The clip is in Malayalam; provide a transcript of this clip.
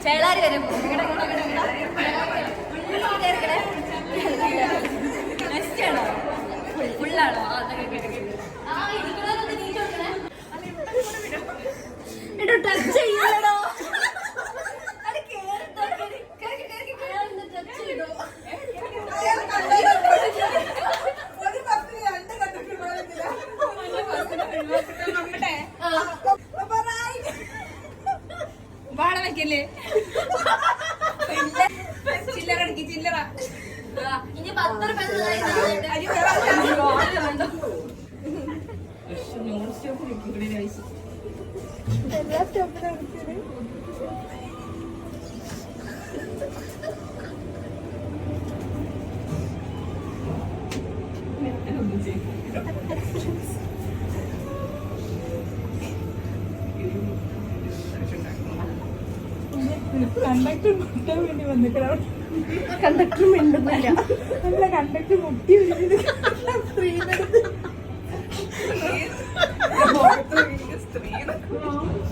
ചേളാരി വരും ഫുള്ളാണോ? ടച്ച് ചെയ്യണോ? വാഴ വയ്ക്കല്ലേ? ചില്ലറ അടിക്ക്, ചില്ലറ. ഇനി 10 രൂപ നോൺ സ്റ്റോപ്പ് എല്ലാ സ്റ്റോപ്പിലും കണ്ടക്ടർ മുട്ടാൻ വേണ്ടി വന്നിട്ടാണ്. കണ്ടക്ടർ മിണ്ടുന്നില്ല. കണ്ടക്ടർ മുട്ടി സ്ത്രീ